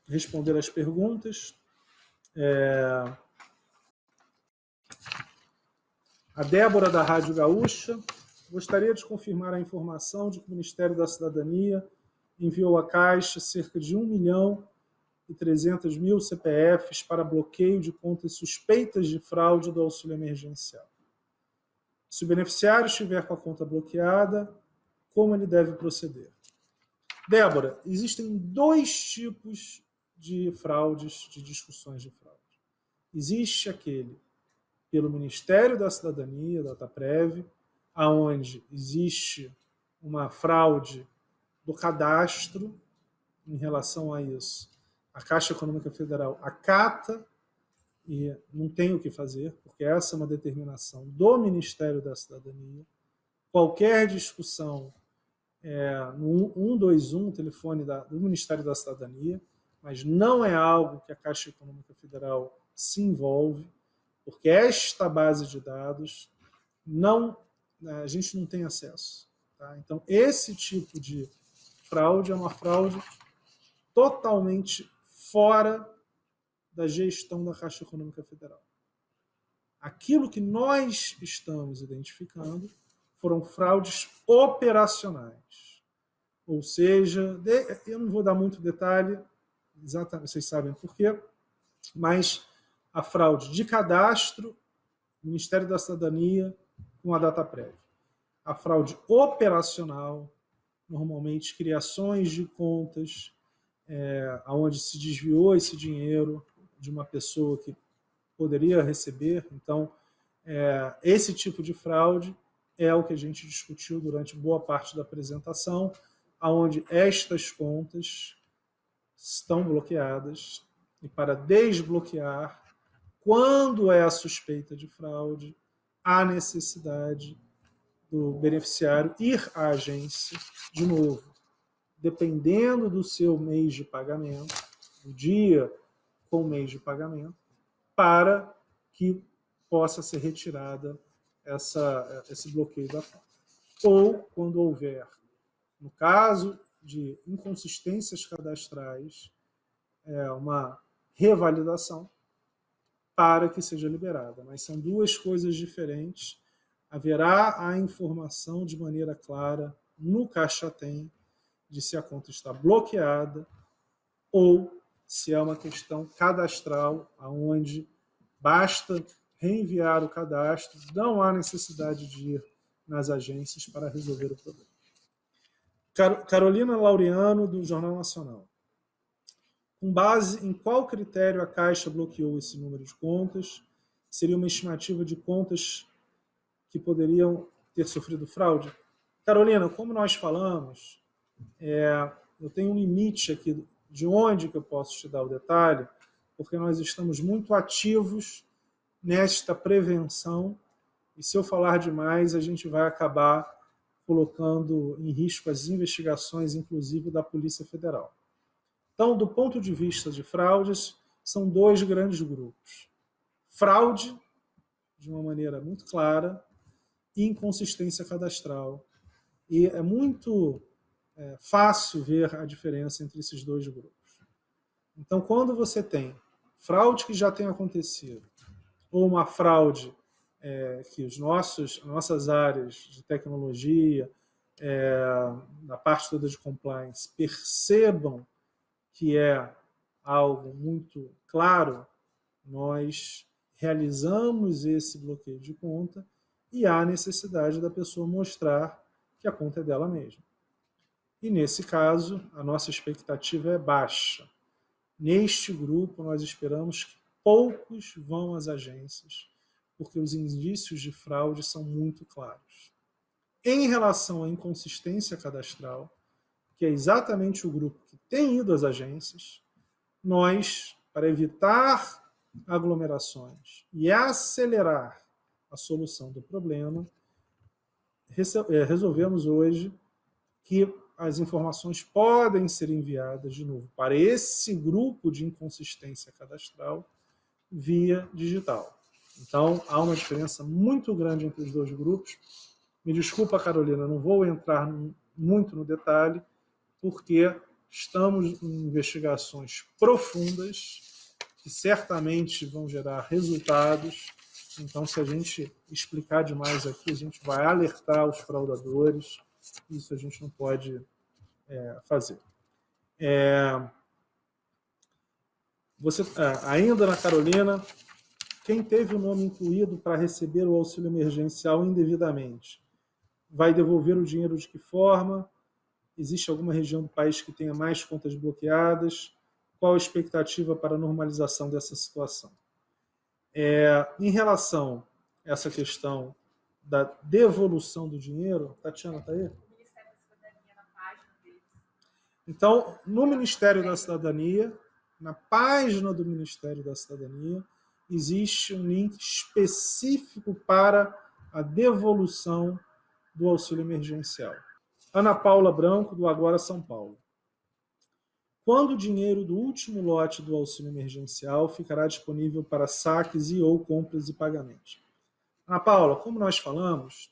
responder as perguntas. A Débora, da Rádio Gaúcha, gostaria de confirmar a informação de que o Ministério da Cidadania enviou à Caixa cerca de 1.300.000 CPFs para bloqueio de contas suspeitas de fraude do auxílio emergencial. Se o beneficiário estiver com a conta bloqueada, como ele deve proceder? Débora, existem dois tipos de fraudes, de discussões de fraude. Existe aquele pelo Ministério da Cidadania, DataPrev, onde existe uma fraude do cadastro em relação a isso. A Caixa Econômica Federal acata e não tem o que fazer, porque essa é uma determinação do Ministério da Cidadania. Qualquer discussão no 121, telefone do Ministério da Cidadania, mas não é algo que a Caixa Econômica Federal se envolve, porque esta base de dados a gente não tem acesso. Tá? Então, esse tipo de fraude é uma fraude totalmente fora da gestão da Caixa Econômica Federal. Aquilo que nós estamos identificando foram fraudes operacionais. Ou seja, eu não vou dar muito detalhe, exatamente, vocês sabem por quê, mas a fraude de cadastro, Ministério da Cidadania com a DataPrev. A fraude operacional, normalmente criações de contas, onde se desviou esse dinheiro de uma pessoa que poderia receber. Então, esse tipo de fraude é o que a gente discutiu durante boa parte da apresentação, onde estas contas estão bloqueadas, e para desbloquear, quando é a suspeita de fraude, há necessidade do beneficiário ir à agência, de novo, dependendo do seu mês de pagamento, do dia com o mês de pagamento, para que possa ser retirada esse bloqueio da conta. Ou, quando houver, no caso de inconsistências cadastrais, uma revalidação para que seja liberada. Mas são duas coisas diferentes. Haverá a informação de maneira clara no Caixa-Tem de se a conta está bloqueada ou se é uma questão cadastral, onde basta reenviar o cadastro, não há necessidade de ir nas agências para resolver o problema. Carolina Laureano, do Jornal Nacional. Com base em qual critério a Caixa bloqueou esse número de contas? Seria uma estimativa de contas que poderiam ter sofrido fraude? Carolina, como nós falamos, eu tenho um limite aqui de onde que eu posso te dar o detalhe, porque nós estamos muito ativos nesta prevenção, e se eu falar demais, a gente vai acabar colocando em risco as investigações, inclusive da Polícia Federal. Então, do ponto de vista de fraudes, são dois grandes grupos. Fraude, de uma maneira muito clara, e inconsistência cadastral. E é muito fácil ver a diferença entre esses dois grupos. Então, quando você tem fraude que já tem acontecido, ou uma fraude que as nossas áreas de tecnologia, na parte toda de compliance, percebam que é algo muito claro, nós realizamos esse bloqueio de conta e há necessidade da pessoa mostrar que a conta é dela mesma. E nesse caso, a nossa expectativa é baixa. Neste grupo, nós esperamos que poucos vão às agências, porque os indícios de fraude são muito claros. Em relação à inconsistência cadastral, que é exatamente o grupo que tem ido às agências, nós, para evitar aglomerações e acelerar a solução do problema, resolvemos hoje que as informações podem ser enviadas de novo para esse grupo de inconsistência cadastral via digital. Então, há uma diferença muito grande entre os dois grupos. Me desculpa, Carolina, não vou entrar muito no detalhe, porque estamos em investigações profundas que certamente vão gerar resultados. Então, se a gente explicar demais aqui, a gente vai alertar os fraudadores. Isso a gente não pode fazer. Ainda na Carolina, quem teve o nome incluído para receber o auxílio emergencial indevidamente vai devolver o dinheiro de que forma? Existe alguma região do país que tenha mais contas bloqueadas? Qual a expectativa para a normalização dessa situação? Em relação a essa questão da devolução do dinheiro, Tatiana, está aí? Ministério da Cidadania, na página deles. Então, no Ministério da Cidadania, na página do Ministério da Cidadania, existe um link específico para a devolução do auxílio emergencial. Ana Paula Branco, do Agora São Paulo. Quando o dinheiro do último lote do auxílio emergencial ficará disponível para saques e ou compras e pagamentos? Ana Paula, como nós falamos,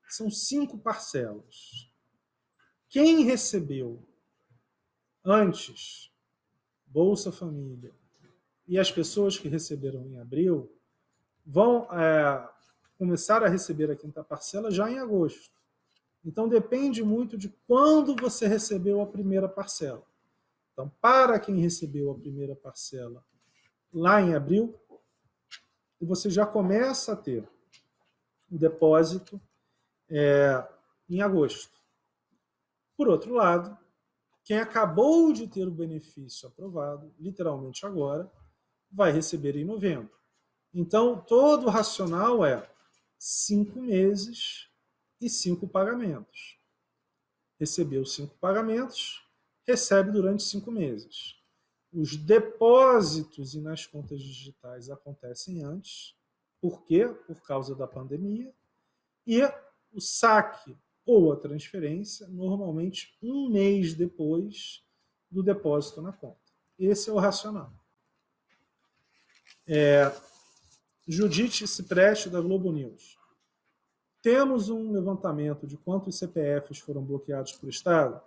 são 5 parcelas. Quem recebeu antes Bolsa Família e as pessoas que receberam em abril vão começar a receber a 5ª parcela já em agosto. Então, depende muito de quando você recebeu a primeira parcela. Então, para quem recebeu a primeira parcela lá em abril, você já começa a ter o depósito em agosto. Por outro lado, quem acabou de ter o benefício aprovado, literalmente agora, vai receber em novembro. Então, todo o racional é 5 meses e 5 pagamentos. Recebeu 5 pagamentos, recebe durante 5 meses. Os depósitos e nas contas digitais acontecem antes. Por quê? Por causa da pandemia. E o saque ou a transferência, normalmente 1 mês depois do depósito na conta. Esse é o racional. Judite Cipreste, da Globo News. Temos um levantamento de quantos CPFs foram bloqueados por Estado?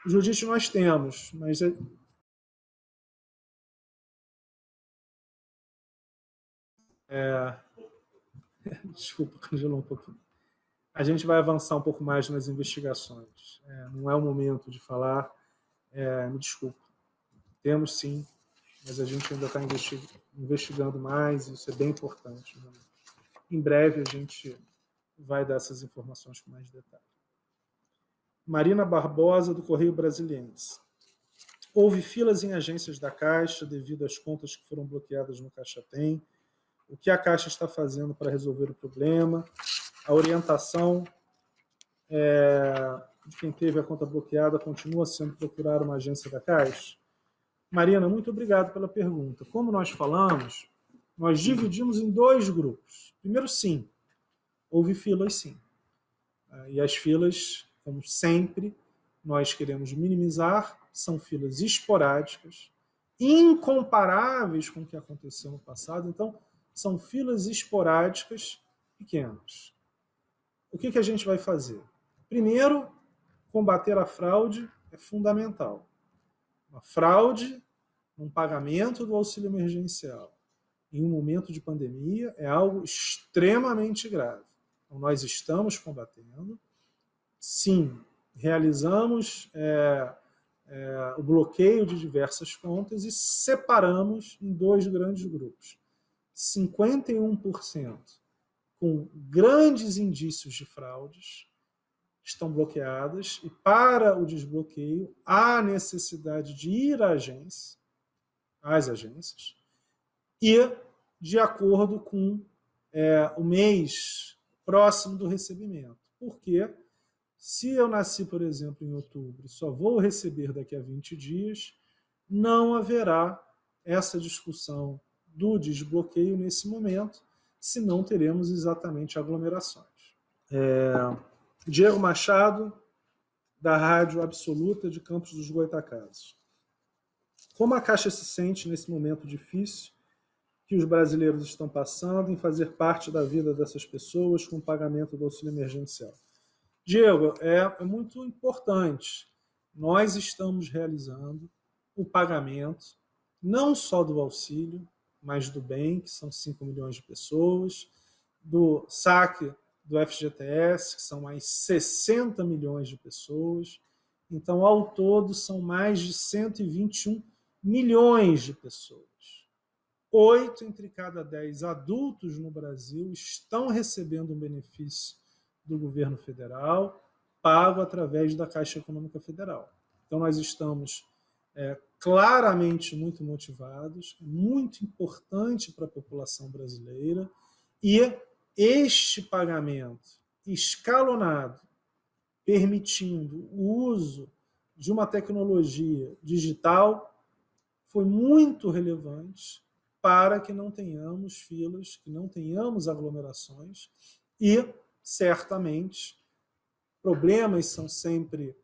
Judite, nós temos, mas desculpa, congelou um pouquinho. A gente vai avançar um pouco mais nas investigações. Não é o momento de falar. Me desculpa. Temos sim, mas a gente ainda está investigando mais, isso é bem importante. Né? Em breve a gente vai dar essas informações com mais detalhe. Marina Barbosa, do Correio Brasiliense. Houve filas em agências da Caixa devido às contas que foram bloqueadas no Caixa Tem. O que a Caixa está fazendo para resolver o problema? A orientação de quem teve a conta bloqueada continua sendo procurar uma agência da Caixa? Marina, muito obrigado pela pergunta. Como nós falamos, nós dividimos em 2 grupos. Primeiro, sim, houve filas, sim. E as filas, como sempre, nós queremos minimizar, são filas esporádicas, incomparáveis com o que aconteceu no passado. Então, são filas esporádicas pequenas. O que a gente vai fazer? Primeiro, combater a fraude é fundamental. Uma fraude no pagamento do auxílio emergencial em um momento de pandemia é algo extremamente grave. Então, nós estamos combatendo. Sim, realizamos o bloqueio de diversas contas e separamos em 2 grandes grupos. 51% com grandes indícios de fraudes estão bloqueadas e para o desbloqueio há necessidade de ir às agências e de acordo com o mês próximo do recebimento. Por quê? Se eu nasci, por exemplo, em outubro e só vou receber daqui a 20 dias, não haverá essa discussão do desbloqueio nesse momento, senão teremos exatamente aglomerações. Diego Machado, da Rádio Absoluta de Campos dos Goytacazes. Como a Caixa se sente nesse momento difícil que os brasileiros estão passando em fazer parte da vida dessas pessoas com o pagamento do auxílio emergencial? Diego, é muito importante. nós estamos realizando o pagamento não só do auxílio, mas do bem, que são 5 milhões de pessoas, do saque do FGTS, que são mais 60 milhões de pessoas. Então, ao todo, são mais de 121 milhões de pessoas. 8 entre cada 10 adultos no Brasil estão recebendo um benefício do governo federal, pago através da Caixa Econômica Federal. Então, nós estamos claramente muito motivados, muito importante para a população brasileira, e este pagamento escalonado, permitindo o uso de uma tecnologia digital, foi muito relevante para que não tenhamos filas, que não tenhamos aglomerações, e certamente problemas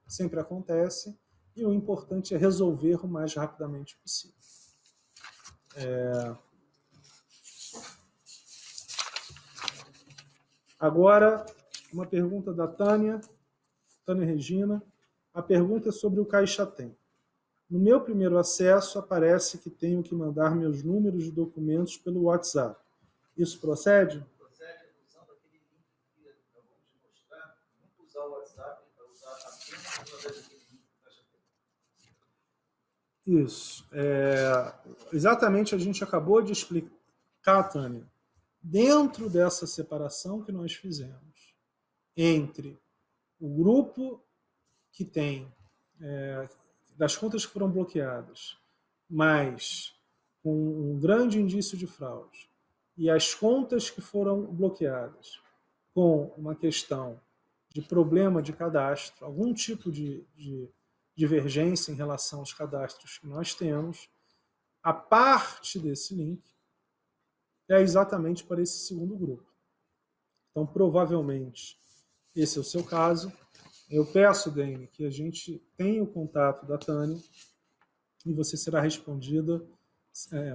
sempre acontecem, e o importante é resolver o mais rapidamente possível. Agora, uma pergunta da Tânia Regina. A pergunta é sobre o Caixa Tem. No meu primeiro acesso, aparece que tenho que mandar meus números de documentos pelo WhatsApp. Isso procede? Procede, usando aquele link que eu vou te mostrar. Não usar o WhatsApp, para usar apenas através daquele link do Caixa Tem. Isso. Exatamente, a gente acabou de explicar, Tânia, dentro dessa separação que nós fizemos entre o grupo que tem das contas que foram bloqueadas, mas com um grande indício de fraude, e as contas que foram bloqueadas com uma questão de problema de cadastro, algum tipo de divergência em relação aos cadastros que nós temos, a parte desse link é exatamente para esse segundo grupo. Então, provavelmente, esse é o seu caso. Eu peço, Dene, que a gente tenha o contato da Tânia e você será respondida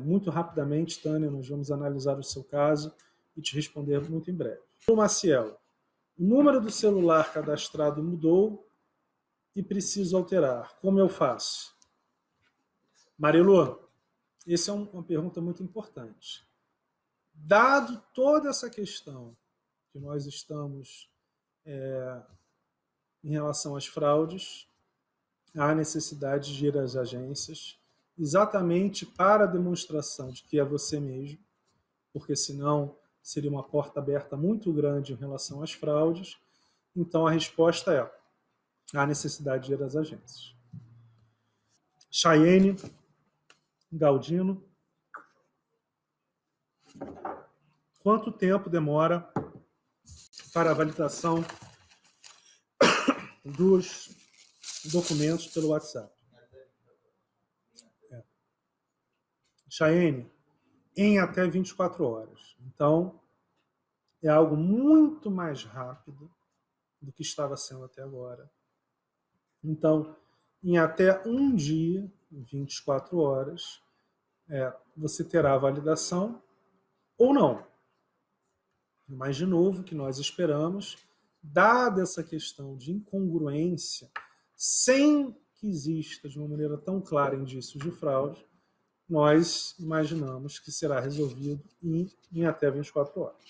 muito rapidamente, Tânia. Nós vamos analisar o seu caso e te responder muito em breve. O Maciel, o número do celular cadastrado mudou e preciso alterar. Como eu faço? Marilu, essa é uma pergunta muito importante. Dado toda essa questão que nós estamos em relação às fraudes, há necessidade de ir às agências, exatamente para a demonstração de que é você mesmo, porque senão seria uma porta aberta muito grande em relação às fraudes. Então a resposta é: há necessidade de ir às agências. Chayenne Galdino. Quanto tempo demora para a validação dos documentos pelo WhatsApp? Chayenne, em até 24 horas. Então, é algo muito mais rápido do que estava sendo até agora. Então, em até um dia, 24 horas, você terá a validação ou não. Mas, de novo, o que nós esperamos, dada essa questão de incongruência, sem que exista de uma maneira tão clara indícios de fraude, nós imaginamos que será resolvido em até 24 horas.